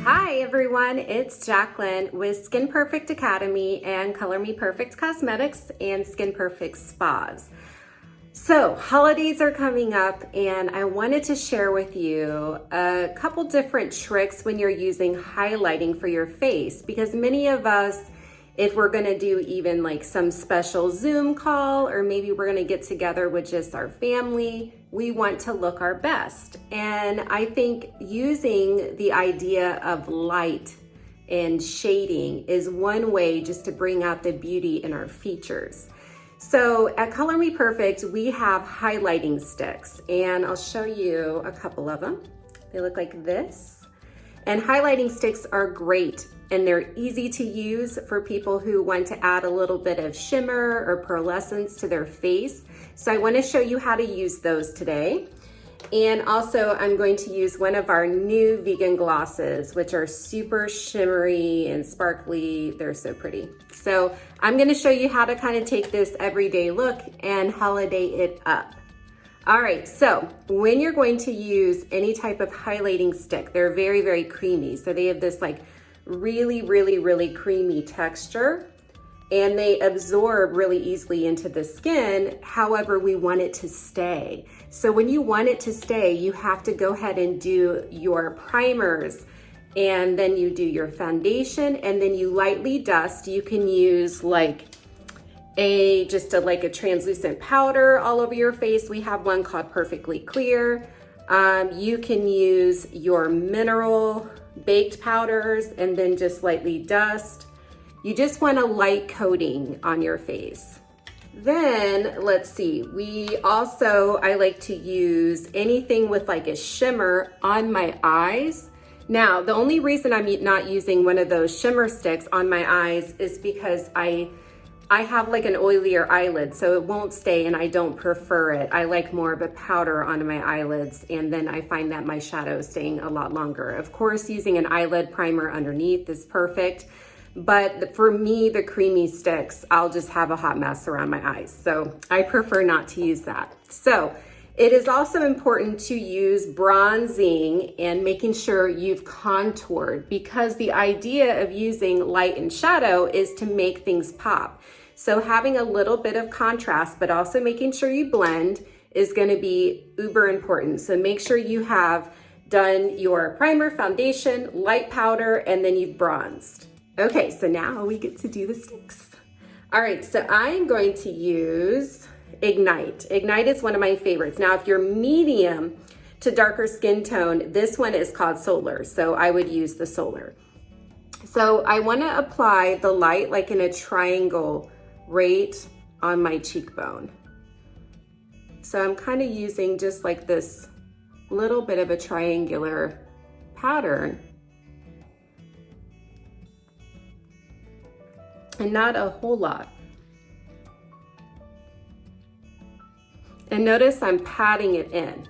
Hi everyone, it's Jaclyn with Skin Perfect Academy and Color Me Perfect Cosmetics and Skin Perfect Spas. So holidays are coming up and I wanted to share with you a couple different tricks when you're using highlighting for your face, because many of us, if we're gonna do even like some special Zoom call, or maybe we're gonna get together with just our family, we want to look our best. And I think using the idea of light and shading is one way just to bring out the beauty in our features. So at Color Me Perfect, we have highlighting sticks, and I'll show you a couple of them. They look like this. And highlighting sticks are great, and they're easy to use for people who want to add a little bit of shimmer or pearlescence to their face. So I want to show you how to use those today. And also I'm going to use one of our new vegan glosses, which are super shimmery and sparkly. They're so pretty. So I'm going to show you how to kind of take this everyday look and holiday it up. All right, so when you're going to use any type of highlighting stick, they're very, very creamy. So they have this like really creamy texture, and they absorb really easily into the skin. However, we want it to stay. So when you want it to stay, you have to go ahead and do your primers, and then you do your foundation, and then you lightly dust. You can use like a translucent powder all over your face. We have one called Perfectly Clear. You can use your mineral baked powders and then just lightly dust. You just want a light coating on your face. Then let's see, I like to use anything with like a shimmer on my eyes. Now, the only reason I'm not using one of those shimmer sticks on my eyes is because I have like an oilier eyelid, so it won't stay, and I don't prefer it. I like more of a powder on my eyelids, and then I find that my shadow is staying a lot longer. Of course, using an eyelid primer underneath is perfect, but for me, the creamy sticks, I'll just have a hot mess around my eyes. So I prefer not to use that. So it is also important to use bronzing and making sure you've contoured, because the idea of using light and shadow is to make things pop. So having a little bit of contrast, but also making sure you blend, is gonna be uber important. So make sure you have done your primer, foundation, light powder, and then you've bronzed. Okay, so now we get to do the sticks. All right, so I'm going to use Ignite. Ignite is one of my favorites. Now, if you're medium to darker skin tone, this one is called Solar. So I would use the Solar. So I want to apply the light like in a triangle right on my cheekbone. So I'm kind of using just like this little bit of a triangular pattern, and not a whole lot. And notice I'm patting it in.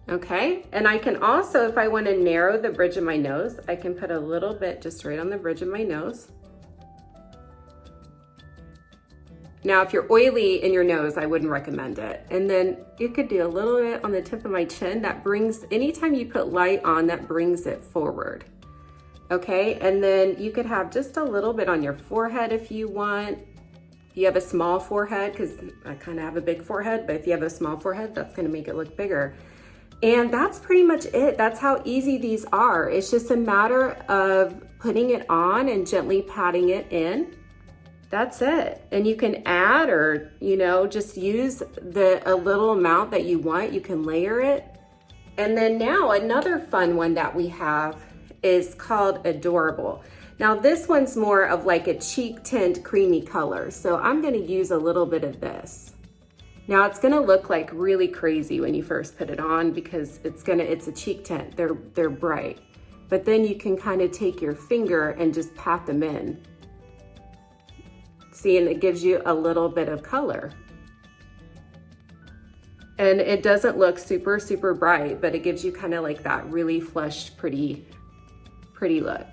Okay, and I can also, if I want to narrow the bridge of my nose, I can put a little bit just right on the bridge of my nose. Now, if you're oily in your nose, I wouldn't recommend it. And then you could do a little bit on the tip of my chin. That brings, anytime you put light on, that brings it forward. Okay, and then you could have just a little bit on your forehead if you want. If you have a small forehead, because I kind of have a big forehead, but if you have a small forehead, that's going to make it look bigger. And that's pretty much it. That's how easy these are. It's just a matter of putting it on and gently patting it in. That's it. And you can add, or, you know, just use a little amount that you want. You can layer it. And then now another fun one that we have is called Adorable. Now this one's more of like a cheek tint creamy color. So I'm gonna use a little bit of this. Now it's gonna look like really crazy when you first put it on, because it's a cheek tint, they're bright. But then you can kind of take your finger and just pat them in. See, and it gives you a little bit of color. And it doesn't look super bright, but it gives you kind of like that really flushed, pretty look.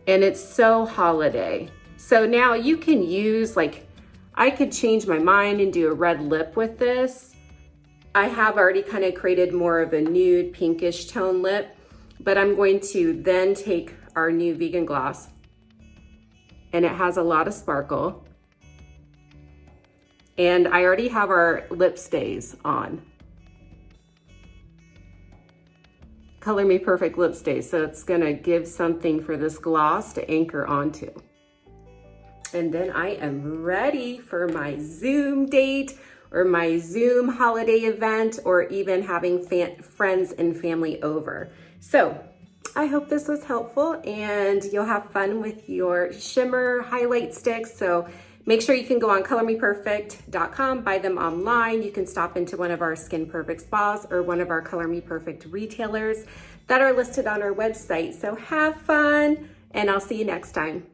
And it's so holiday. So now you can use, like, I could change my mind and do a red lip with this. I have already kind of created more of a nude pinkish tone lip, but I'm going to then take our new vegan gloss, and it has a lot of sparkle. And I already have our lip stays on. Color Me Perfect lip stays, so it's gonna give something for this gloss to anchor onto. And then I am ready for my Zoom date or my Zoom holiday event, or even having friends and family over. So I hope this was helpful and you'll have fun with your shimmer highlight sticks. So make sure you can go on colormeperfect.com, buy them online. You can stop into one of our Skin Perfect spas or one of our Color Me Perfect retailers that are listed on our website. So have fun, and I'll see you next time.